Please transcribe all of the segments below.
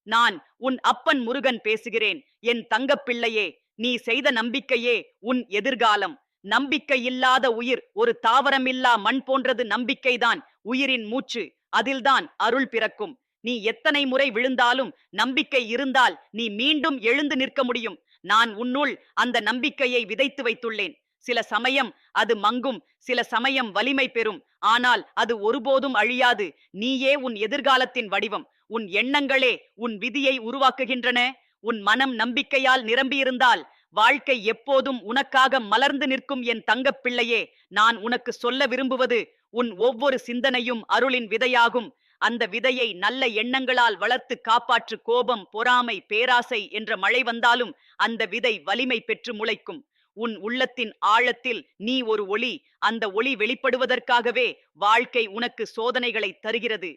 நான் உன் அப்பன் முருகன் பேசுகிறேன். என் தங்கப்பிள்ளையே, நீ செய்த நம்பிக்கையே உன் எதிர்காலம். நம்பிக்கை இல்லாத உயிர் ஒரு தாவரமில்லா மண் போன்றது. நம்பிக்கைதான் உயிரின் மூச்சு. அதில்தான் அருள் பிறக்கும். நீ எத்தனை முறை விழுந்தாலும் நம்பிக்கை இருந்தால் நீ மீண்டும் எழுந்து நிற்க முடியும். நான் உன்னுள் அந்த நம்பிக்கையை விதைத்து வைத்துள்ளேன். சில சமயம் அது மங்கும், சில சமயம் வலிமை பெறும். ஆனால் அது ஒருபோதும் அழியாது. நீயே உன் எதிர்காலத்தின் வடிவம். உன் எண்ணங்களே உன் விதியை உருவாக்குகின்றன. உன் மனம் நம்பிக்கையால் நிரம்பியிருந்தால் வாழ்க்கை எப்போதும் உனக்காக மலர்ந்து நிற்கும். என் தங்கப் பிள்ளையே, நான் உனக்கு சொல்ல விரும்புவது, உன் ஒவ்வொரு சிந்தனையும் அருளின் விதையாகும். அந்த விதையை நல்ல எண்ணங்களால் வளர்த்து காப்பாற்று. கோபம், பொறாமை, பேராசை என்ற மழை வந்தாலும் அந்த விதை வலிமை பெற்று முளைக்கும். உன் உள்ளத்தின் ஆழத்தில் நீ ஒரு ஒளி. அந்த ஒளி வெளிப்படுவதற்காகவே வாழ்க்கை உனக்கு சோதனைகளை தருகிறது.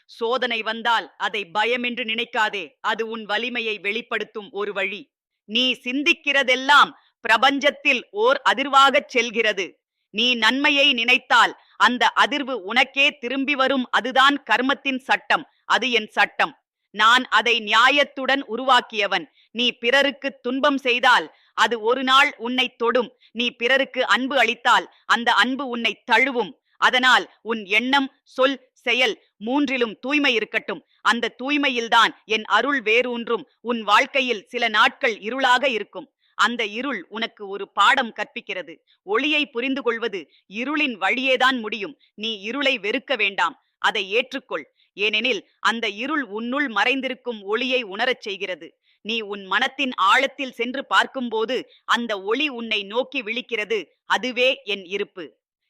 சோதனை வந்தால் அதை பயம் என்று நினைக்காதே. அது உன் வலிமையை வெளிப்படுத்தும் ஒரு வழி. நீ சிந்திக்கிறதெல்லாம் பிரபஞ்சத்தில் ஓர் அதிர்வாகச் செல்கிறது. நீ நன்மையை நினைத்தால் அந்த அதிர்வு உனக்கே திரும்பி வரும். அதுதான் கர்மத்தின் சட்டம். அது என் சட்டம். நான் அதை நியாயத்துடன் உருவாக்கியவன். நீ பிறருக்கு துன்பம் செய்தால் அது ஒரு நாள் உன்னை தொடும். நீ பிறருக்கு அன்பு அளித்தால் அந்த அன்பு உன்னை தழுவும். அதனால் உன் எண்ணம், சொல், செயல் மூன்றிலும் தூய்மை இருக்கட்டும். அந்த தூய்மையில்தான் என் அருள் வேரூன்றும். உன் வாழ்க்கையில் சில நாட்கள் இருளாக இருக்கும். அந்த இருள் உனக்கு ஒரு பாடம் கற்பிக்கிறது. ஒளியை புரிந்து கொள்வது இருளின் வழியேதான் முடியும். நீ இருளை வெறுக்க வேண்டாம், அதை ஏற்றுக்கொள். ஏனெனில் அந்த இருள் உன்னுள் மறைந்திருக்கும் ஒளியை உணரச் செய்கிறது. நீ உன் மனத்தின் ஆழத்தில் சென்று பார்க்கும்போது அந்த ஒளி உன்னை நோக்கி விழிக்கிறது. அதுவே என் இருப்பு.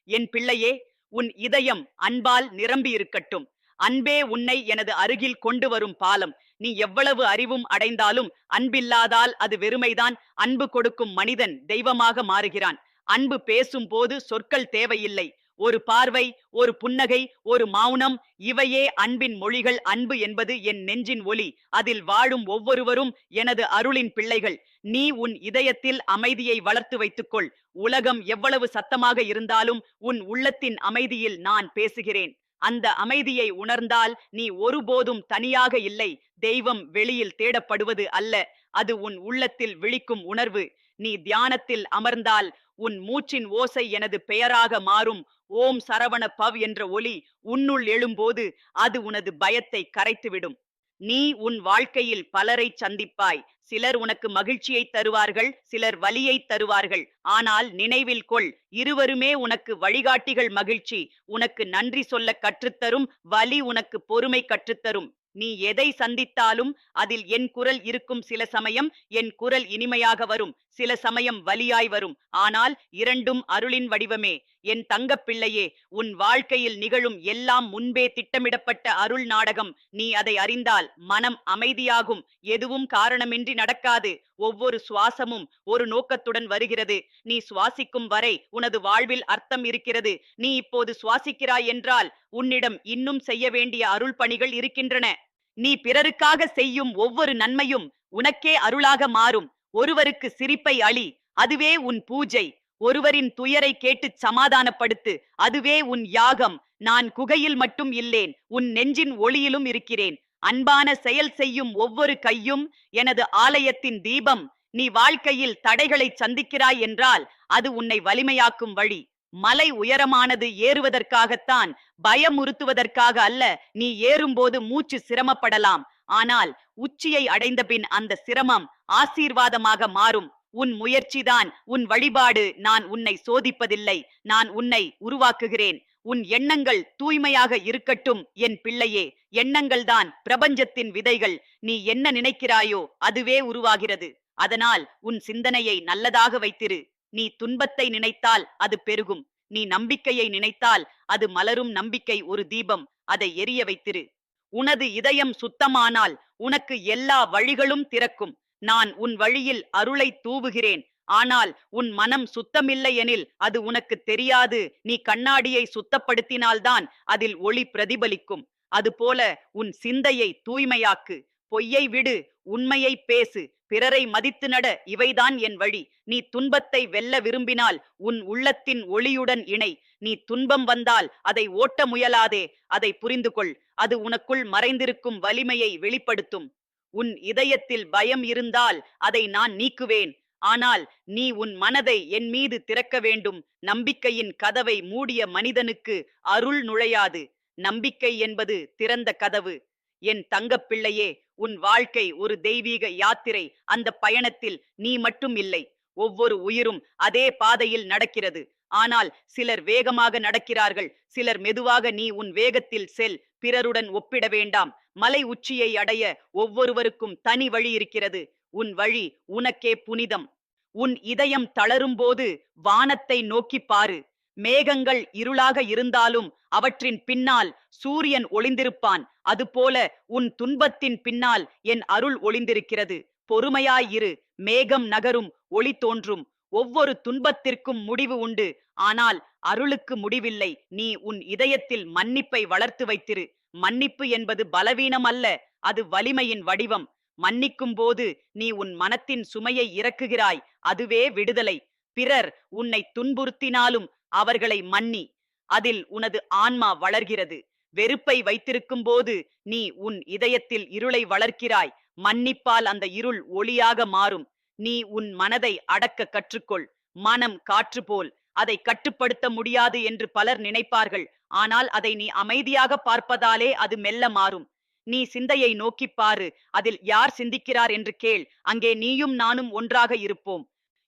என் பிள்ளையே, உன் இதயம் அன்பால் நிரம்பி இருக்கட்டும். அன்பே உன்னை எனது அருகில் கொண்டு வரும் பாலம். நீ எவ்வளவு அறிவும் அடைந்தாலும் அன்பில்லாதால் அது வெறுமைதான். அன்பு கொடுக்கும் மனிதன் தெய்வமாக மாறுகிறான். அன்பு பேசும் போது சொற்கள் தேவையில்லை. ஒரு பார்வை, ஒரு புன்னகை, ஒரு மௌனம், இவையே அன்பின் மொழிகள். அன்பு என்பது என் நெஞ்சின் ஒலி. அதில் வாழும் ஒவ்வொருவரும் எனது அருளின் பிள்ளைகள். நீ உன் இதயத்தில் அமைதியை வளர்த்து வைத்துக்கொள். உலகம் எவ்வளவு சத்தமாக இருந்தாலும் உன் உள்ளத்தின் அமைதியில் நான் பேசுகிறேன். அந்த அமைதியை உணர்ந்தால் நீ ஒருபோதும் தனியாக இல்லை. தெய்வம் வெளியில் தேடப்படுவது அல்ல, அது உன் உள்ளத்தில் விழிக்கும் உணர்வு. நீ தியானத்தில் அமர்ந்தால் உன் மூச்சின் ஓசை எனது பெயராக மாறும். ஓம் சரவண பவ் என்ற ஒலி உன்னுள் எழும்போது அது உனது பயத்தை கரைத்துவிடும். நீ உன் வாழ்க்கையில் பலரை சந்திப்பாய். சிலர் உனக்கு மகிழ்ச்சியை தருவார்கள், சிலர் வலியை தருவார்கள். ஆனால் நினைவில் கொள், இருவருமே உனக்கு வழிகாட்டிகள். மகிழ்ச்சி உனக்கு நன்றி சொல்ல கற்றுத்தரும், வலி உனக்கு பொறுமை கற்றுத்தரும். நீ எதை சந்தித்தாலும் அதில் என் குரல் இருக்கும். சில சமயம் என் குரல் இனிமையாக வரும், சில சமயம் வலியாய் வரும். ஆனால் இரண்டும் அருளின் வடிவமே. என் தங்கப் பிள்ளையே, உன் வாழ்க்கையில் நிகழும் எல்லாம் முன்பே திட்டமிடப்பட்ட அருள் நாடகம். நீ அதை அறிந்தால் மனம் அமைதியாகும். எதுவும் காரணமின்றி நடக்காது. ஒவ்வொரு சுவாசமும் ஒரு நோக்கத்துடன் வருகிறது. நீ சுவாசிக்கும் வரை உனது வாழ்வில் அர்த்தம் இருக்கிறது. நீ இப்போது சுவாசிக்கிறாய் என்றால் உன்னிடம் இன்னும் செய்ய வேண்டிய அருள் பணிகள் இருக்கின்றன. நீ பிறருக்காக செய்யும் ஒவ்வொரு நன்மையும் உனக்கே அருளாக மாறும். ஒருவருக்கு சிரிப்பை அளி, அதுவே உன் பூஜை. ஒருவரின் துயரை கேட்டு சமாதானப்படுத்து, அதுவே உன் யாகம். நான் குகையில் மட்டும் இல்லேன், உன் நெஞ்சின் ஒளியிலும் இருக்கிறேன். அன்பான செயல் செய்யும் ஒவ்வொரு கையும் எனது ஆலயத்தின் தீபம். நீ வாழ்க்கையில் தடைகளை சந்திக்கிறாய் என்றால் அது உன்னை வலிமையாக்கும் வழி. மலை உயரமானது ஏறுவதற்காகத்தான், பயமுறுத்துவதற்காக அல்ல. நீ ஏறும்போது மூச்சு சிரமப்படலாம், ஆனால் உச்சியை அடைந்த பின் அந்த சிரமம் ஆசீர்வாதமாக மாறும். உன் முயற்சிதான் உன் வழிபாடு. நான் உன்னை சோதிப்பதில்லை, நான் உன்னை உருவாக்குகிறேன். உன் எண்ணங்கள் தூய்மையாக இருக்கட்டும் என் பிள்ளையே. எண்ணங்கள்தான் பிரபஞ்சத்தின் விதைகள். நீ என்ன நினைக்கிறாயோ அதுவே உருவாகிறது. அதனால் உன் சிந்தனையை நல்லதாக வைத்திரு. நீ துன்பத்தை நினைத்தால் அது பெருகும். நீ நம்பிக்கையை நினைத்தால் அது மலரும். நம்பிக்கை ஒரு தீபம், அதை எரிய வைத்திரு. உனது இதயம் சுத்தமானால் உனக்கு எல்லா வழிகளும் திறக்கும். நான் உன் வழியில் அருளை தூவுகிறேன். ஆனால் உன் மனம் சுத்தமில்லை எனில் அது உனக்கு தெரியாது. நீ கண்ணாடியை சுத்தப்படுத்தினால்தான் அதில் ஒளி பிரதிபலிக்கும். அதுபோல உன் சிந்தையை தூய்மையாக்கு. பொய்யை விடு, உண்மையை பேசு, பிறரை மதித்து நட. இவைதான் என் வழி. நீ துன்பத்தை வெல்ல விரும்பினால் உன் உள்ளத்தின் ஒளியுடன் இணை. நீ துன்பம் வந்தால் அதை ஓட்ட முயலாதே, அதை புரிந்து கொள். அது உனக்குள் மறைந்திருக்கும் வலிமையை வெளிப்படுத்தும். உன் இதயத்தில் பயம் இருந்தால் அதை நான் நீக்குவேன். ஆனால் நீ உன் மனதை என் மீது திறக்க வேண்டும். நம்பிக்கையின் கதவை மூடிய மனிதனுக்கு அருள் நுழையாது. நம்பிக்கை என்பது திறந்த கதவு. என் தங்கப் பிள்ளையே, உன் வாழ்க்கை ஒரு தெய்வீக யாத்திரை. அந்த பயணத்தில் நீ மட்டும் இல்லை. ஒவ்வொரு உயிரும் அதே பாதையில் நடக்கிறது. ஆனால் சிலர் வேகமாக நடக்கிறார்கள், சிலர் மெதுவாக. நீ உன் வேகத்தில் செல். பிறருடன் ஒப்பிட வேண்டாம். மலை உச்சியை அடைய ஒவ்வொருவருக்கும் தனி வழி இருக்கிறது. உன் வழி உனக்கே புனிதம். உன் இதயம் தளரும்போது வானத்தை நோக்கிப் பாரு. மேகங்கள் இருளாக இருந்தாலும் அவற்றின் பின்னால் சூரியன் ஒளிந்திருப்பான். அதுபோல உன் துன்பத்தின் பின்னால் என் அருள் ஒளிந்திருக்கிறது. பொறுமையாயிரு. மேகம் நகரும், ஒளி தோன்றும். ஒவ்வொரு துன்பத்திற்கும் முடிவு உண்டு. ஆனால் அருளுக்கு முடிவில்லை. நீ உன் இதயத்தில் மன்னிப்பை வளர்த்து வைத்திரு. மன்னிப்பு என்பது பலவீனம் அல்ல, அது வலிமையின் வடிவம். மன்னிக்கும் போது நீ உன் மனத்தின் சுமையை இறக்குகிறாய். அதுவே விடுதலை. பிறர் உன்னை துன்புறுத்தினாலும் அவர்களை மன்னி. அதில் உனது ஆன்மா வளர்கிறது. வெறுப்பை வைத்திருக்கும் போது நீ உன் இதயத்தில் இருளை வளர்க்கிறாய். மன்னிப்பால் அந்த இருள் ஒளியாக மாறும். நீ உன் மனதை அடக்க கற்றுக்கொள். மனம் காற்று போல், அதை கட்டுப்படுத்த முடியாது என்று பலர் நினைப்பார்கள். ஆனால் அதை நீ அமைதியாக பார்ப்பதாலே அது மெல்ல மாறும். நீ சிந்தையை நோக்கிப் பாரு. அதில் யார் சிந்திக்கிறார் என்று கேள். அங்கே நீயும் நானும் ஒன்றாக இருப்போம்.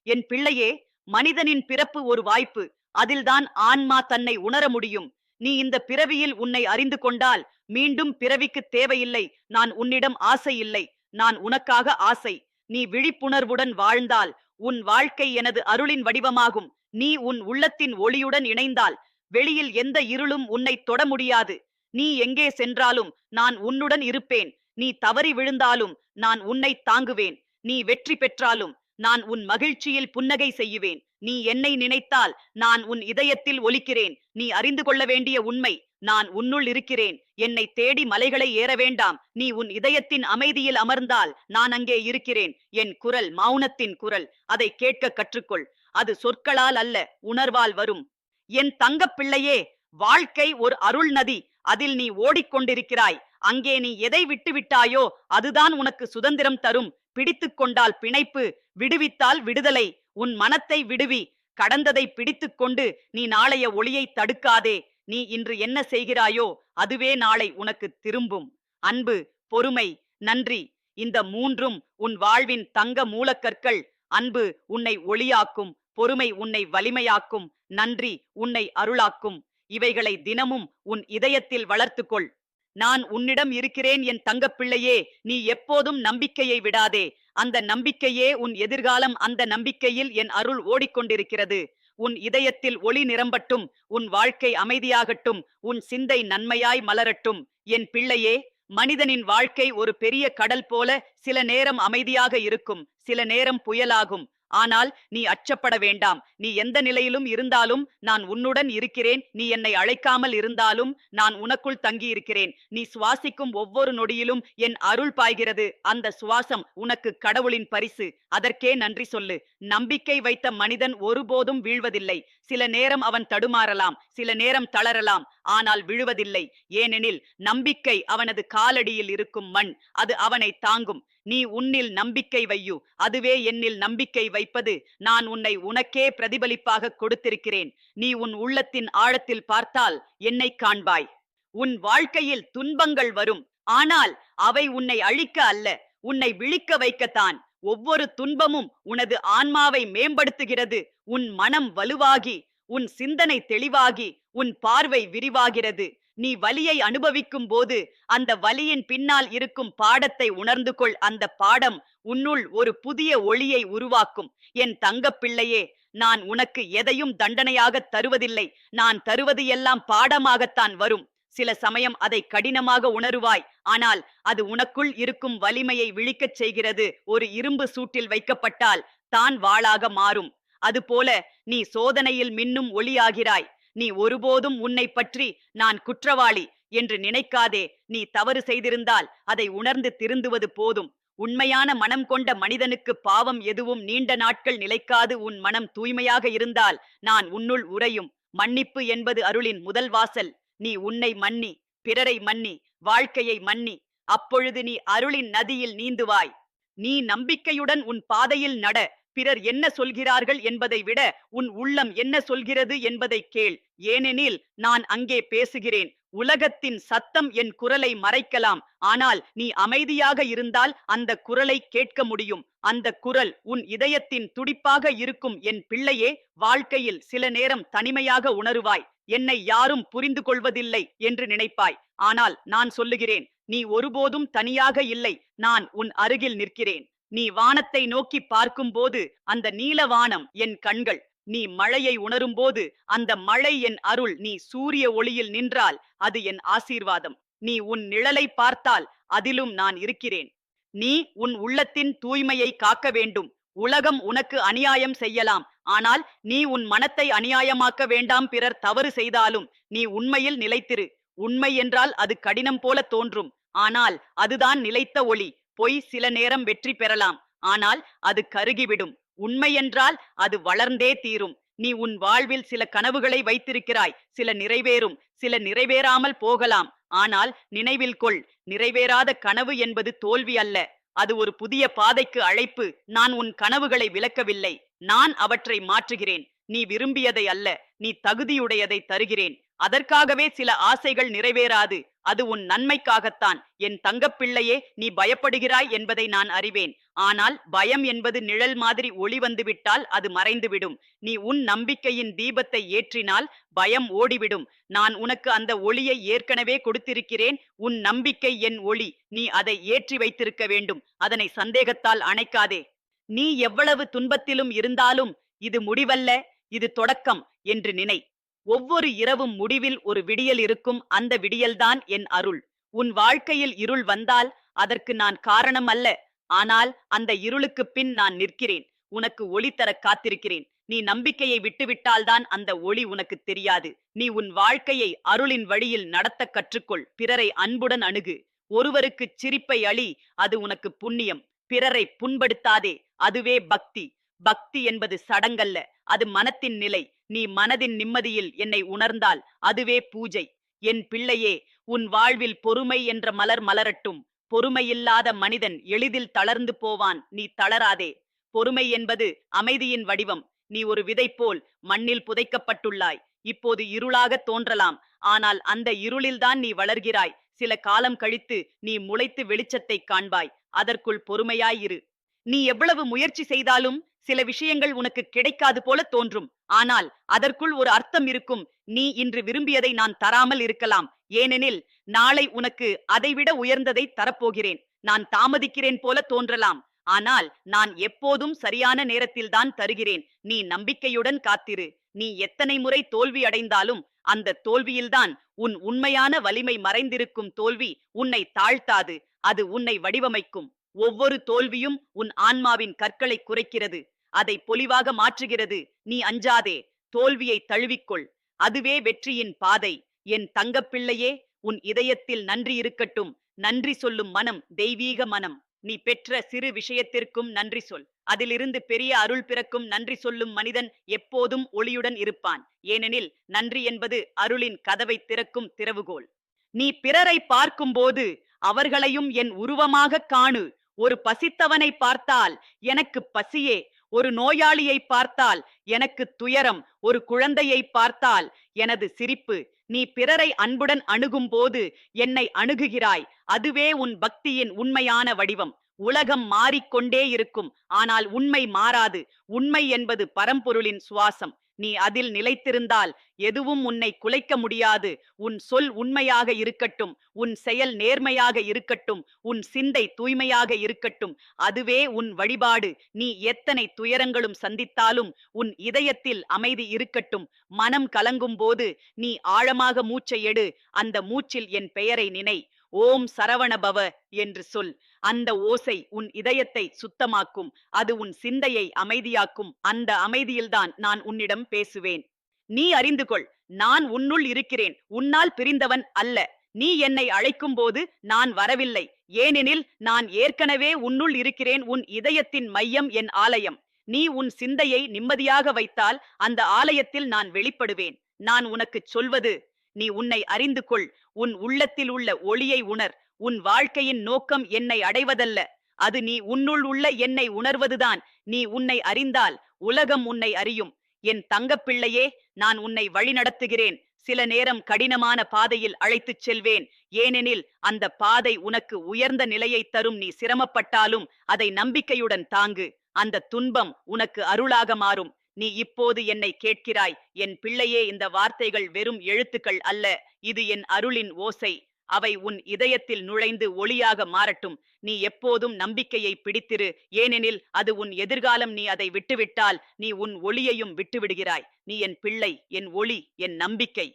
என் பிள்ளையே, மனிதனின் பிறப்பு ஒரு வாய்ப்பு. அதில்தான் ஆன்மா தன்னை உணர முடியும். நீ இந்த பிறவியில் உன்னை அறிந்து கொண்டால் மீண்டும் பிறவிக்கு தேவையில்லை. நான் உன்னிடம் ஆசை இல்லை, நான் உனக்காக ஆசை. நீ விழிப்புணர்வுடன் வாழ்ந்தால் உன் வாழ்க்கை எனது அருளின் வடிவமாகும். நீ உன் உள்ளத்தின் ஒளியுடன் இணைந்தால் வெளியில் எந்த இருளும் உன்னை தொட முடியாது. நீ எங்கே சென்றாலும் நான் உன்னுடன் இருப்பேன். நீ தவறி விழுந்தாலும் நான் உன்னை தாங்குவேன். நீ வெற்றி பெற்றாலும் நான் உன் மகிழ்ச்சியில் புன்னகை செய்யுவேன். நீ என்னை நினைத்தால் நான் உன் இதயத்தில் ஒலிக்கிறேன். நீ அறிந்து கொள்ள வேண்டிய உண்மை, நான் உன்னுள் இருக்கிறேன். என்னை தேடி மலைகளை ஏற வேண்டாம். நீ உன் இதயத்தின் அமைதியில் அமர்ந்தால் நான் அங்கே இருக்கிறேன். என் குரல் மௌனத்தின் குரல். அதை கேட்க கற்றுக்கொள். அது சொற்களால் அல்ல, உணர்வால் வரும். என் தங்கப் பிள்ளையே, வாழ்க்கை ஒரு அருள் நதி. அதில் நீ ஓடிக்கொண்டிருக்கிறாய். அங்கே நீ எதை விட்டு விட்டாயோ அதுதான் உனக்கு சுதந்திரம் தரும். பிடித்துக் கொண்டால் பிணைப்பு, விடுவித்தால் விடுதலை. உன் மனத்தை விடுவி. கடந்ததை பிடித்துக் கொண்டு நீ நாளைய ஒளியை தடுக்காதே. நீ இன்று என்ன செய்கிறாயோ அதுவே நாளை உனக்கு திரும்பும். அன்பு, பொறுமை, நன்றி, இந்த மூன்றும் உன் வாழ்வின் தங்க மூலக்கற்கள். அன்பு உன்னை ஒளியாக்கும், பொறுமை உன்னை வலிமையாக்கும், நன்றி உன்னை அருளாக்கும். இவைகளை தினமும் உன் இதயத்தில் வளர்த்துக்கொள். நான் உன்னிடம் இருக்கிறேன் என் தங்கப்பிள்ளையே. நீ எப்போதும் நம்பிக்கையை விடாதே. அந்த நம்பிக்கையே உன் எதிர்காலம். அந்த நம்பிக்கையில் என் அருள் ஓடிக்கொண்டிருக்கிறது. உன் இதயத்தில் ஒளி நிரம்பட்டும். உன் வாழ்க்கை அமைதியாகட்டும். உன் சிந்தை நன்மையாய் மலரட்டும். என் பிள்ளையே, மனிதனின் வாழ்க்கை ஒரு பெரிய கடல் போல. சில நேரம் அமைதியாக இருக்கும், சில நேரம் புயலாகும். ஆனால் நீ அச்சப்பட வேண்டாம். நீ எந்த நிலையிலும் இருந்தாலும் நான் உன்னுடன் இருக்கிறேன். நீ என்னை அழைக்காமல் இருந்தாலும் நான் உனக்குள் தங்கி இருக்கிறேன். நீ சுவாசிக்கும் ஒவ்வொரு நொடியிலும் என் அருள் பாய்கிறது. அந்த சுவாசம் உனக்கு கடவுளின் பரிசு. அதற்கே நன்றி சொல்லு. நம்பிக்கை வைத்த மனிதன் ஒருபோதும் வீழ்வதில்லை. சில நேரம் அவன் தடுமாறலாம், சில நேரம் தளரலாம், ஆனால் விழுவதில்லை. ஏனெனில் நம்பிக்கை அவனது காலடியில் இருக்கும் மண். அது அவனை தாங்கும். நீ உன்னில் நம்பிக்கை வையு. அதுவே என்னில் நம்பிக்கை வைப்பது. நான் உன்னை உனக்கே பிரதிபலிப்பாக கொடுத்திருக்கிறேன். நீ உன் உள்ளத்தின் ஆழத்தில் பார்த்தால் என்னை காண்பாய். உன் வாழ்க்கையில் துன்பங்கள் வரும். ஆனால் அவை உன்னை அழிக்க அல்ல, உன்னை விழிக்க வைக்கத்தான். ஒவ்வொரு துன்பமும் உனது ஆன்மாவை மேம்படுத்துகிறது. உன் மனம் வலுவாகி, உன் சிந்தனை தெளிவாகி, உன் பார்வை விரிவாகிறது. நீ வலியை அனுபவிக்கும் போது அந்த வலியின் பின்னால் இருக்கும் பாடத்தை உணர்ந்து கொள். அந்த பாடம் உன்னுள் ஒரு புதிய ஒளியை உருவாக்கும். என் தங்கப் பிள்ளையே, நான் உனக்கு எதையும் தண்டனையாக தருவதில்லை. நான் தருவது எல்லாம் பாடமாகத்தான் வரும். சில சமயம் அதை கடினமாக உணருவாய். ஆனால் அது உனக்குள் இருக்கும் வலிமையை விழிக்கச் செய்கிறது. ஒரு இரும்பு சூட்டில் வைக்கப்பட்டால் தான் வாளாக மாறும். அதுபோல நீ சோதனையில் மின்னும் ஒளியாகிறாய். நீ ஒருபோதும் உன்னை பற்றி நான் குற்றவாளி என்று நினைக்காதே. நீ தவறு செய்திருந்தால் அதை உணர்ந்து திருந்துவது போதும். உண்மையான மனம் கொண்ட மனிதனுக்கு பாவம் எதுவும் நீண்ட நாட்கள் நிலைக்காது. உன் மனம் தூய்மையாக இருந்தால் நான் உன்னுள் உறையும். மன்னிப்பு என்பது அருளின் முதல் வாசல். நீ உன்னை மன்னி, பிறரை மன்னி, வாழ்க்கையை மன்னி. அப்பொழுது நீ அருளின் நதியில் நீந்துவாய். நீ நம்பிக்கையுடன் உன் பாதையில் நட. பிறர் என்ன சொல்கிறார்கள் என்பதை விட உன் உள்ளம் என்ன சொல்கிறது என்பதை கேள். ஏனெனில் நான் அங்கே பேசுகிறேன். உலகத்தின் சத்தம் என் குரலை மறைக்கலாம். ஆனால் நீ அமைதியாக இருந்தால் அந்த குரலை கேட்க முடியும். அந்த குரல் உன் இதயத்தின் துடிப்பாக இருக்கும். என் பிள்ளையே, வாழ்க்கையில் சில நேரம் தனிமையாக உணருவாய். என்னை யாரும் புரிந்து கொள்வதில்லை என்று நினைப்பாய். ஆனால் நான் சொல்லுகிறேன், நீ ஒருபோதும் தனியாக இல்லை. நான் உன் அருகில் நிற்கிறேன். நீ வானத்தை நோக்கி பார்க்கும்போது அந்த நீலவானம் என் கண்கள். நீ மழையை உணரும்போது அந்த மழை என் அருள். நீ சூரிய ஒளியில் நின்றால் அது என் ஆசீர்வாதம். நீ உன் நிழலை பார்த்தால் அதிலும் நான் இருக்கிறேன். நீ உன் உள்ளத்தின் தூய்மையை காக்க வேண்டும். உலகம் உனக்கு அநியாயம் செய்யலாம். ஆனால் நீ உன் மனத்தை அநியாயமாக்க வேண்டாம். பிறர் தவறு செய்தாலும் நீ உண்மையில் நிலைத்திரு. உண்மை என்றால் அது கடினம் போல தோன்றும். ஆனால் அதுதான் நிலைத்த ஒளி. பொய் சில நேரம் வெற்றி பெறலாம். ஆனால் அது கருகிவிடும். உண்மை என்றால் அது வளர்ந்தே தீரும். நீ உன் வாழ்வில் சில கனவுகளை வைத்திருக்கிறாய். சில நிறைவேறும், சில நிறைவேறாமல் போகலாம். ஆனால் நினைவில் கொள், நிறைவேறாத கனவு என்பது தோல்வி அல்ல. அது ஒரு புதிய பாதைக்கு அழைப்பு. நான் உன் கனவுகளை விலக்கவில்லை. நான் அவற்றை மாற்றுகிறேன். நீ விரும்பியதை அல்ல, நீ தகுதியுடையதை தருகிறேன். அதற்காகவே சில ஆசைகள் நிறைவேறாது. அது உன் நன்மைக்காகத்தான். என் தங்கப்பிள்ளையே, நீ பயப்படுகிறாய் என்பதை நான் அறிவேன். ஆனால் பயம் என்பது நிழல் மாதிரி. ஒளி வந்துவிட்டால் அது மறைந்துவிடும். நீ உன் நம்பிக்கையின் தீபத்தை ஏற்றினால் பயம் ஓடிவிடும். நான் உனக்கு அந்த ஒளியை ஏற்கனவே கொடுத்திருக்கிறேன். உன் நம்பிக்கை என் ஒளி. நீ அதை ஏற்றி வைத்திருக்க வேண்டும். அதனை சந்தேகத்தால் அணைக்காதே. நீ எவ்வளவு துன்பத்திலும் இருந்தாலும் இது முடிவல்ல, இது தொடக்கம் என்று நினை. ஒவ்வொரு இரவும் முடிவில் ஒரு விடியல் இருக்கும். அந்த விடியல்தான் என் அருள். உன் வாழ்க்கையில் இருள் வந்தால் அதற்கு நான் காரணம் அல்ல. ஆனால் அந்த இருளுக்கு பின் நான் நிற்கிறேன். உனக்கு ஒளி தர காத்திருக்கிறேன். நீ நம்பிக்கையை விட்டுவிட்டால்தான் அந்த ஒளி உனக்கு தெரியாது. நீ உன் வாழ்க்கையை அருளின் வழியில் நடத்த கற்றுக்கொள். பிறரை அன்புடன் அணுகு. ஒருவருக்கு சிரிப்பை அளி, அது உனக்கு புண்ணியம். பிறரை புண்படுத்தாதே, அதுவே பக்தி. பக்தி என்பது சடங்கல்ல, அது மனத்தின் நிலை. நீ மனதின் நிம்மதியில் என்னை உணர்ந்தால் அதுவே பூஜை. என் பிள்ளையே, உன் வாழ்வில் பொறுமை என்ற மலர் மலரட்டும். பொறுமையில்லாத மனிதன் எளிதில் தளர்ந்து போவான். நீ தளராதே. பொறுமை என்பது அமைதியின் வடிவம். நீ ஒரு விதை போல் மண்ணில் புதைக்கப்பட்டுள்ளாய். இப்போது இருளாக தோன்றலாம். ஆனால் அந்த இருளில்தான் நீ வளர்கிறாய். சில காலம் கழித்து நீ முளைத்து வெளிச்சத்தை காண்பாய். அதற்குள் பொறுமையாயிரு. நீ எவ்வளவு முயற்சி செய்தாலும் சில விஷயங்கள் உனக்கு கிடைக்காது போல தோன்றும். ஆனால் அதற்குள் ஒரு அர்த்தம் இருக்கும். நீ இன்று விரும்பியதை நான் தராமல் இருக்கலாம். ஏனெனில் நாளை உனக்கு அதைவிட உயர்ந்ததை தரப்போகிறேன். நான் தாமதிக்கிறேன் போல தோன்றலாம். ஆனால் நான் எப்போதும் சரியான நேரத்தில்தான் தருகிறேன். நீ நம்பிக்கையுடன் காத்திரு. நீ எத்தனை முறை தோல்வி அடைந்தாலும் அந்த தோல்வியில்தான் உன் உண்மையான வலிமை மறைந்திருக்கும். தோல்வி உன்னை தாழ்த்தாது, அது உன்னை வடிவமைக்கும். ஒவ்வொரு தோல்வியும் உன் ஆன்மாவின் கற்களை குறைக்கிறது, அதை பொலிவாக மாற்றுகிறது. நீ அஞ்சாதே, தோல்வியை தழுவிக்கொள். அதுவே வெற்றியின் பாதை. என் தங்கப்பிள்ளையே, உன் இதயத்தில் நன்றி இருக்கட்டும். நன்றி சொல்லும் மனம் தெய்வீக மனம். நீ பெற்ற சிறு விஷயத்திற்கும் நன்றி சொல். அதிலிருந்து பெரிய அருள் பிறக்கும். நன்றி சொல்லும் மனிதன் எப்போதும் ஒளியுடன் இருப்பான். ஏனெனில் நன்றி என்பது அருளின் கதவை திறக்கும் திறவுகோல். நீ பிறரை பார்க்கும்போது அவர்களையும் என் உருவமாக காணு. ஒரு பசித்தவனை பார்த்தால் எனக்கு பசியே. ஒரு நோயாளியை பார்த்தால் எனக்கு துயரம். ஒரு குழந்தையை பார்த்தால் எனது சிரிப்பு. நீ பிறரை அன்புடன் அணுகும் போது என்னை அணுகுகிறாய். அதுவே உன் பக்தியின் உண்மையான வடிவம். உலகம் மாறிக்கொண்டே இருக்கும், ஆனால் உண்மை மாறாது. உண்மை என்பது பரம்பொருளின் சுவாசம். நீ அதில் நிலைத்திருந்தால் எதுவும் உன்னை குலைக்க முடியாது. உன் சொல் உண்மையாக இருக்கட்டும். உன் செயல் நேர்மையாக இருக்கட்டும். உன் சிந்தை தூய்மையாக இருக்கட்டும். அதுவே உன் வழிபாடு. நீ எத்தனை துயரங்களும் சந்தித்தாலும் உன் இதயத்தில் அமைதி இருக்கட்டும். மனம் கலங்கும் போது நீ ஆழமாக மூச்சை எடு. அந்த மூச்சில் என் பெயரை நினை. ஓம் சரவண பவ என்று சொல். அந்த ஓசை உன் இதயத்தை சுத்தமாக்கும். அது உன் சிந்தையை அமைதியாக்கும். அந்த அமைதியில்தான் நான் உன்னிடம் பேசுவேன். நீ அறிந்து கொள், நான் உன்னுள் இருக்கிறேன். உன்னால் பிரிந்தவன் அல்ல. நீ என்னை அழைக்கும் போது நான் வரவில்லை. ஏனெனில் நான் ஏற்கனவே உன்னுள் இருக்கிறேன். உன் இதயத்தின் மையம் என் ஆலயம். நீ உன் சிந்தையை நிம்மதியாக வைத்தால் அந்த ஆலயத்தில் நான் வெளிப்படுவேன். நான் உனக்கு சொல்வது, நீ உன்னை அறிந்து கொள். உன் உள்ளத்தில் உள்ள ஒளியை உணர். உன் வாழ்க்கையின் நோக்கம் என்னை அடைவதல்ல, அது நீ உன்னுள் உள்ள என்னை உணர்வதுதான். நீ உன்னை அறிந்தால் உலகம் உன்னை அறியும். என் தங்கப்பிள்ளையே, நான் உன்னை வழிநடத்துகிறேன். சில நேரம் கடினமான பாதையில் அழைத்துச் செல்வேன். ஏனெனில் அந்த பாதை உனக்கு உயர்ந்த நிலையை தரும். நீ சிரமப்பட்டாலும் அதை நம்பிக்கையுடன் தாங்கு. அந்த துன்பம் உனக்கு அருளாக மாறும். நீ இப்போது என்னை கேட்கிறாய். என் பிள்ளையே, இந்த வார்த்தைகள் வெறும் எழுத்துக்கள் அல்ல, இது என் அருளின் ஓசை. அவை உன் இதயத்தில் நுழைந்து ஒளியாக மாறட்டும். நீ எப்போதும் நம்பிக்கையை பிடித்திரு, ஏனெனில் அது உன் எதிர்காலம். நீ அதை விட்டுவிட்டால் நீ உன் ஒளியையும் விட்டுவிடுகிறாய். நீ என் பிள்ளை, என் ஒளி, என் நம்பிக்கை.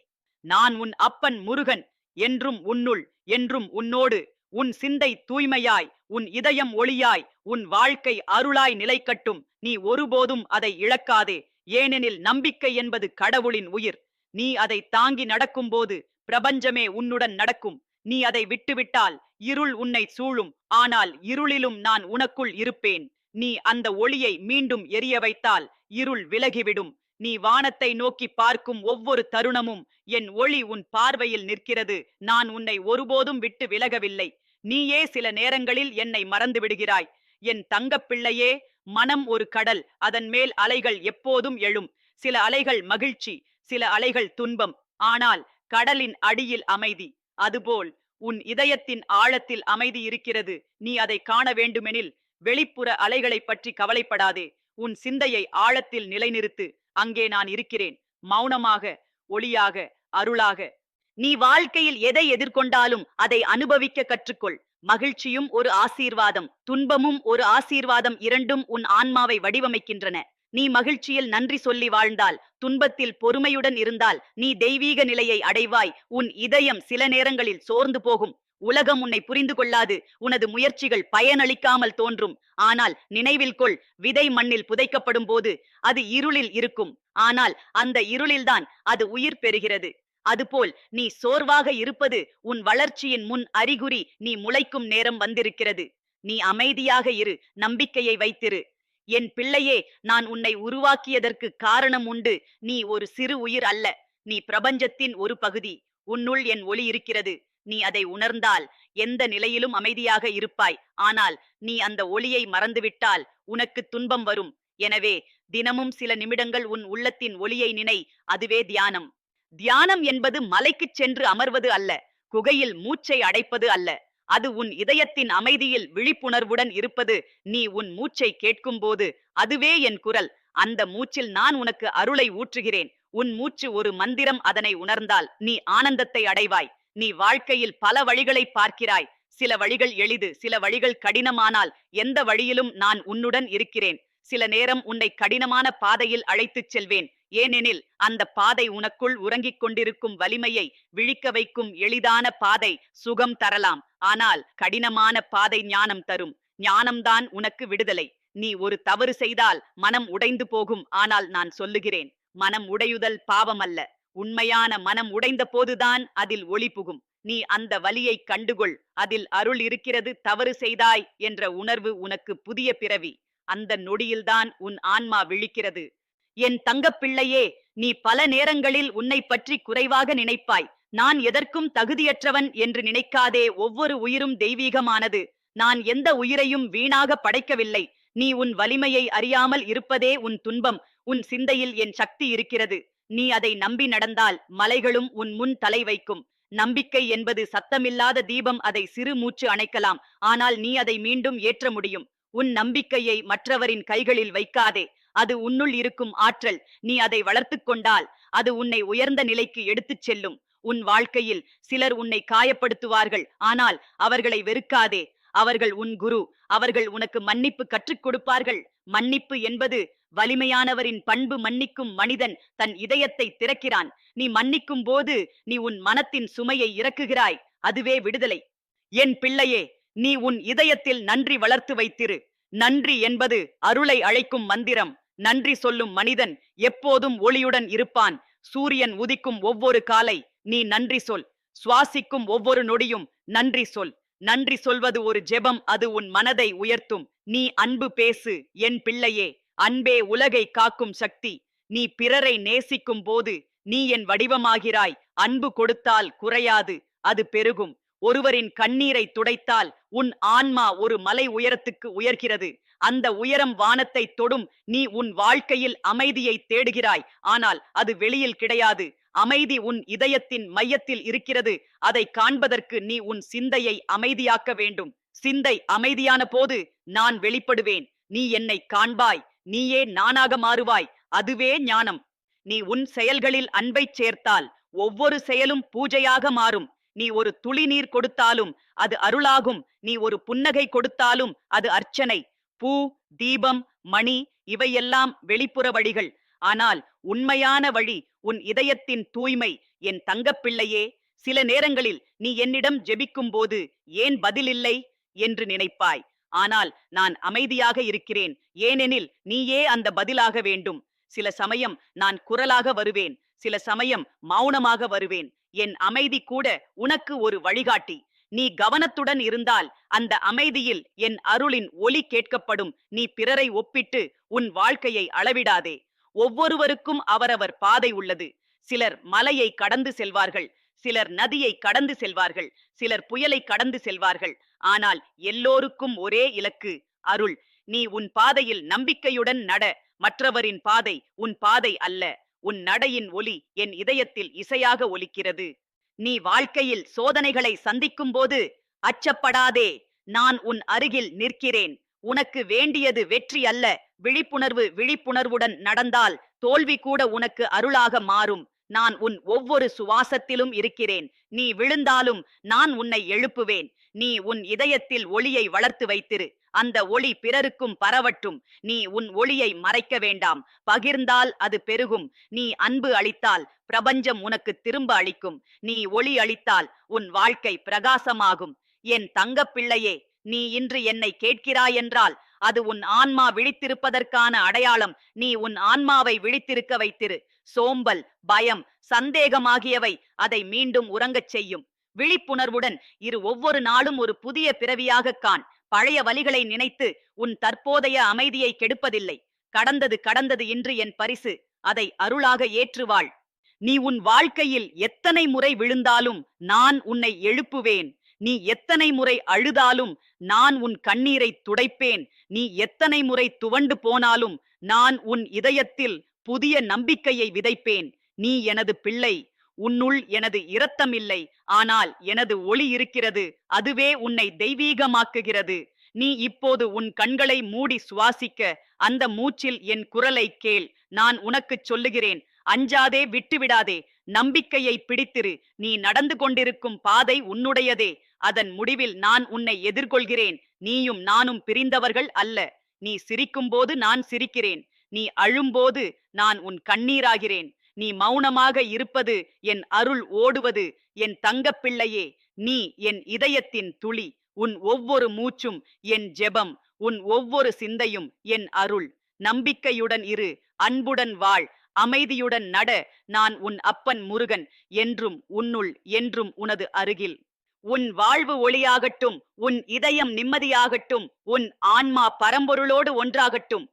நான் உன் அப்பன் முருகன், என்றும் உன்னுள், என்றும் உன்னோடு. உன் சிந்தை தூய்மையாய், உன் இதயம் ஒளியாய், உன் வாழ்க்கை அருளாய் நிலைக்கட்டும். நீ ஒருபோதும் அதை இழக்காதே, ஏனெனில் நம்பிக்கை என்பது கடவுளின் உயிர். நீ அதை தாங்கி நடக்கும்போது பிரபஞ்சமே உன்னுடன் நடக்கும். நீ அதை விட்டுவிட்டால் இருள் உன்னை சூழும், ஆனால் இருளிலும் நான் உனக்குள் இருப்பேன். நீ அந்த ஒளியை மீண்டும் எரிய வைத்தால் இருள் விலகிவிடும். நீ வானத்தை நோக்கி பார்க்கும் ஒவ்வொரு தருணமும் என் ஒளி உன் பார்வையில் நிற்கிறது. நான் உன்னை ஒருபோதும் விட்டு விலகவில்லை. நீயே சில நேரங்களில் என்னை மறந்து விடுகிறாய். என் தங்கப்பிள்ளையே, மனம் ஒரு கடல், அதன் மேல் அலைகள் எப்போதும் எழும். சில அலைகள் மகிழ்ச்சி, சில அலைகள் துன்பம், ஆனால் கடலின் அடியில் அமைதி. அதுபோல் உன் இதயத்தின் ஆழத்தில் அமைதி இருக்கிறது. நீ அதை காண வேண்டுமெனில் வெளிப்புற அலைகளை பற்றி கவலைப்படாதே. உன் சிந்தையை ஆழத்தில் நிலைநிறுத்து. அங்கே நான் இருக்கிறேன், மௌனமாக, ஒளியாக, அருளாக. நீ வாழ்க்கையில் எதை எதிர்கொண்டாலும் அதை அனுபவிக்க கற்றுக்கொள். மகிழ்ச்சியும் ஒரு ஆசீர்வாதம், துன்பமும் ஒரு ஆசீர்வாதம். இரண்டும் உன் ஆன்மாவை வடிவமைக்கின்றன. நீ மகிழ்ச்சியில் நன்றி சொல்லி வாழ்ந்தால், துன்பத்தில் பொறுமையுடன் இருந்தால், நீ தெய்வீக நிலையை அடைவாய். உன் இதயம் சில நேரங்களில் சோர்ந்து போகும். உலகம் உன்னை புரிந்து கொள்ளாது. உனது முயற்சிகள் பயனளிக்காமல் தோன்றும். ஆனால் நினைவில் கொள், விதை மண்ணில் புதைக்கப்படும் போது அது இருளில் இருக்கும். ஆனால் அந்த இருளில்தான் அது உயிர் பெறுகிறது. அதுபோல் நீ சோர்வாக இருப்பது உன் வளர்ச்சியின் முன் அறிகுறி. நீ முளைக்கும் நேரம் வந்திருக்கிறது. நீ அமைதியாக இரு, நம்பிக்கையை வைத்திரு. என் பிள்ளையே, நான் உன்னை உருவாக்கியதற்கு காரணம் உண்டு. நீ ஒரு சிறு உயிர் அல்ல, நீ பிரபஞ்சத்தின் ஒரு பகுதி. உன்னுள் என் ஒளி இருக்கிறது. நீ அதை உணர்ந்தால் எந்த நிலையிலும் அமைதியாக இருப்பாய். ஆனால் நீ அந்த ஒளியை மறந்துவிட்டால் உனக்கு துன்பம் வரும். எனவே தினமும் சில நிமிடங்கள் உன் உள்ளத்தின் ஒளியை நினை. அதுவே தியானம். தியானம் என்பது மலைக்குச் சென்று அமர்வது அல்ல, குகையில் மூச்சை அடைப்பது அல்ல. அது உன் இதயத்தின் அமைதியில் விழிப்புணர்வுடன் இருப்பது. நீ உன் மூச்சை கேட்கும்போது அதுவே என் குரல். அந்த மூச்சில் நான் உனக்கு அருளை ஊற்றுகிறேன். உன் மூச்சு ஒரு மந்திரம். அதனை உணர்ந்தால் நீ ஆனந்தத்தை அடைவாய். நீ வாழ்க்கையில் பல வழிகளை பார்க்கிறாய். சில வழிகள் எளிது, சில வழிகள் கடினமானால் எந்த வழியிலும் நான் உன்னுடன் இருக்கிறேன். சில நேரம் உன்னை கடினமான பாதையில் அழைத்துச் செல்வேன். ஏனெனில் அந்த பாதை உனக்குள் உறங்கிக் கொண்டிருக்கும் வலிமையை விழிக்க வைக்கும். எளிதான பாதை சுகம் தரலாம், ஆனால் கடினமான பாதை ஞானம் தரும். ஞானம்தான் உனக்கு விடுதலை. நீ ஒரு தவறு செய்தால் மனம் உடைந்து போகும். ஆனால் நான் சொல்லுகிறேன், மனம் உடையுதல் பாவம் அல்ல. உண்மையான மனம் உடைந்த போதுதான் அதில் ஒளி புகும். நீ அந்த வலியை கண்டுகொள். அதில் அருள் இருக்கிறது. தவறு செய்தாய் என்ற உணர்வு உனக்கு புதிய பிறவி. அந்த நொடியில்தான் உன் ஆன்மா விழிக்கிறது. என் தங்கப்பிள்ளையே, நீ பல நேரங்களில் உன்னை பற்றி குறைவாக நினைப்பாய். நான் எதற்கும் தகுதியற்றவன் என்று நினைக்காதே. ஒவ்வொரு உயிரும் தெய்வீகமானது. நான் எந்த உயிரையும் வீணாக படைக்கவில்லை. நீ உன் வலிமையை அறியாமல் இருப்பதே உன் துன்பம். உன் சிந்தையில் என் சக்தி இருக்கிறது. நீ அதை நம்பி நடந்தால் மலைகளும் உன் முன் தலை வைக்கும். நம்பிக்கை என்பது சத்தமில்லாத தீபம். அதை சிறு மூச்சு அணைக்கலாம், ஆனால் நீ அதை மீண்டும் ஏற்ற முடியும். உன் நம்பிக்கையை மற்றவரின் கைகளில் வைக்காதே. அது உன்னுள் இருக்கும் ஆற்றல். நீ அதை வளர்த்துக் கொண்டால் அது உன்னை உயர்ந்த நிலைக்கு எடுத்துச் செல்லும். உன் வாழ்க்கையில் சிலர் உன்னை காயப்படுத்துவார்கள், ஆனால் அவர்களை வெறுக்காதே. அவர்கள் உன் குரு. அவர்கள் உனக்கு மன்னிப்பு கற்றுக் கொடுப்பார்கள். மன்னிப்பு என்பது வலிமையானவரின் பண்பு. மன்னிக்கும் மனிதன் தன் இதயத்தை திறக்கிறான். நீ மன்னிக்கும் போது நீ உன் மனத்தின் சுமையை இறக்குகிறாய். அதுவே விடுதலை. என் பிள்ளையே, நீ உன் இதயத்தில் நன்றி வளர்த்து வைத்திரு. நன்றி என்பது அருளை அழைக்கும் மந்திரம். நன்றி சொல்லும் மனிதன் எப்போதும் ஒளியுடன் இருப்பான். சூரியன் உதிக்கும் ஒவ்வொரு காலை நீ நன்றி சொல். சுவாசிக்கும் ஒவ்வொரு நொடியும் நன்றி சொல். நன்றி சொல்வது ஒரு ஜெபம். அது உன் மனதை உயர்த்தும். நீ அன்பு பேசு என் பிள்ளையே. அன்பே உலகை காக்கும் சக்தி. நீ பிறரை நேசிக்கும் போது நீ என் வடிவமாகிறாய். அன்பு கொடுத்தால் குறையாது, அது பெருகும். ஒருவரின் கண்ணீரை துடைத்தால் உன் ஆன்மா ஒரு மலை உயரத்துக்கு உயர்கிறது. அந்த உயரம் வானத்தை தொடும். நீ உன் வாழ்க்கையில் அமைதியை தேடுகிறாய். ஆனால் அது வெளியில் கிடையாது. அமைதி உன் இதயத்தின் மையத்தில் இருக்கிறது. அதை காண்பதற்கு நீ உன் சிந்தையை அமைதியாக்க வேண்டும். சிந்தை அமைதியான போது நான் வெளிப்படுவேன். நீ என்னை காண்பாய். நீயே நானாக மாறுவாய். அதுவே ஞானம். நீ உன் செயல்களில் அன்பைச் சேர்த்தால் ஒவ்வொரு செயலும் பூஜையாக மாறும். நீ ஒரு துளி நீர் கொடுத்தாலும் அது அருளாகும். நீ ஒரு புன்னகை கொடுத்தாலும் அது அர்ச்சனை. பூ, தீபம், மணி இவையெல்லாம் வெளிப்புற வழிகள். ஆனால் உண்மையான வழி உன் இதயத்தின் தூய்மை. என் தங்கப்பிள்ளையே, சில நேரங்களில் நீ என்னிடம் ஜெபிக்கும் போது ஏன் பதில் இல்லை என்று நினைப்பாய். ஆனால் நான் அமைதியாக இருக்கிறேன். ஏனெனில் நீயே அந்த பதிலாக வேண்டும். சில சமயம் நான் குரலாக வருவேன். சில சமயம் மௌனமாக வருவேன். என் அமைதி கூட உனக்கு ஒரு வழிகாட்டி. நீ கவனத்துடன் இருந்தால் அந்த அமைதியில் என் அருளின் ஒலி கேட்கப்படும். நீ பிறரை ஒப்பிட்டு உன் வாழ்க்கையை அளவிடாதே. ஒவ்வொருவருக்கும் அவரவர் பாதை உள்ளது. சிலர் மலையை கடந்து செல்வார்கள். சிலர் நதியை கடந்து செல்வார்கள். சிலர் புயலை கடந்து செல்வார்கள். ஆனால் எல்லோருக்கும் ஒரே இலக்கு, அருள். நீ உன் பாதையில் நம்பிக்கையுடன் நட. மற்றவரின் பாதை உன் பாதை அல்ல. உன் நடையின் ஒலி என் இதயத்தில் இசையாக ஒலிக்கிறது. நீ வாழ்க்கையில் சோதனைகளை சந்திக்கும் போது அச்சப்படாதே. நான் உன் அருகில் நிற்கிறேன். உனக்கு வேண்டியது வெற்றி அல்ல, விழிப்புணர்வு. விழிப்புணர்வுடன் நடந்தால் தோல்வி கூட உனக்கு அருளாக மாறும். நான் உன் ஒவ்வொரு சுவாசத்திலும் இருக்கிறேன். நீ விழுந்தாலும் நான் உன்னை எழுப்புவேன். நீ உன் இதயத்தில் ஒளியை வளர்த்து வைத்திரு. அந்த ஒளி பிறருக்கும் பரவட்டும். நீ உன் ஒளியை மறைக்க வேண்டாம். பகிர்ந்தால் அது பெருகும். நீ அன்பு அளித்தால் பிரபஞ்சம் உனக்கு திரும்ப அளிக்கும். நீ ஒளி அளித்தால் உன் வாழ்க்கை பிரகாசமாகும். என் தங்கப்பிள்ளையே, நீ இன்று என்னை கேட்கிறாய் என்றால் அது உன் ஆன்மா விழித்திருப்பதற்கான அடையாளம். நீ உன் ஆன்மாவை விழித்திருக்க வைத்திரு. சோம்பல், பயம், சந்தேகம் ஆகியவை அதை மீண்டும் உறங்கச் செய்யும். விழிப்புணர்வுடன் இரு. ஒவ்வொரு நாளும் ஒரு புதிய பிறவியாக காண். பழைய வலிகளை நினைத்து உன் தற்போதைய அமைதியை கெடுப்பதில்லை. கடந்தது கடந்தது. இன்று என் பரிசு. அதை அருளாக ஏற்றுவாள். நீ உன் வாழ்க்கையில் எத்தனை முறை விழுந்தாலும் நான் உன்னை எழுப்புவேன். நீ எத்தனை முறை அழுதாலும் நான் உன் கண்ணீரை துடைப்பேன். நீ எத்தனை முறை துவண்டு போனாலும் நான் உன் இதயத்தில் புதிய நம்பிக்கையை விதைப்பேன். நீ எனது பிள்ளை. உன்னுள் எனது இரத்தம் இல்லை, ஆனால் எனது ஒளி இருக்கிறது. அதுவே உன்னை தெய்வீகமாக்குகிறது. நீ இப்போது உன் கண்களை மூடி சுவாசிக்க. அந்த மூச்சில் என் குரலை கேள். நான் உனக்குச் சொல்லுகிறேன், அஞ்சாதே, விட்டுவிடாதே. நம்பிக்கையை பிடித்திரு. நீ நடந்து கொண்டிருக்கும் பாதை உன்னுடையதே. அதன் முடிவில் நான் உன்னை எதிர்கொள்கிறேன். நீயும் நானும் பிரிந்தவர்கள் அல்ல. நீ சிரிக்கும்போது நான் சிரிக்கிறேன். நீ அழும்போது நான் உன் கண்ணீராகிறேன். நீ மௌனமாக இருப்பது என் அருள் ஓடுவது. என் தங்கப்பிள்ளையே, நீ என் இதயத்தின் துளி. உன் ஒவ்வொரு மூச்சும் என் ஜெபம். உன் ஒவ்வொரு சிந்தையும் என் அருள். நம்பிக்கையுடன் இரு. அன்புடன் வாழ். அமைதியுடன் நட. நான் உன் அப்பன் முருகன். என்றும் உன்னுள், என்றும் உனது அருகில். உன் வாழ்வு ஒளியாகட்டும். உன் இதயம் நிம்மதியாகட்டும். உன் ஆன்மா பரம்பொருளோடு ஒன்றாகட்டும்.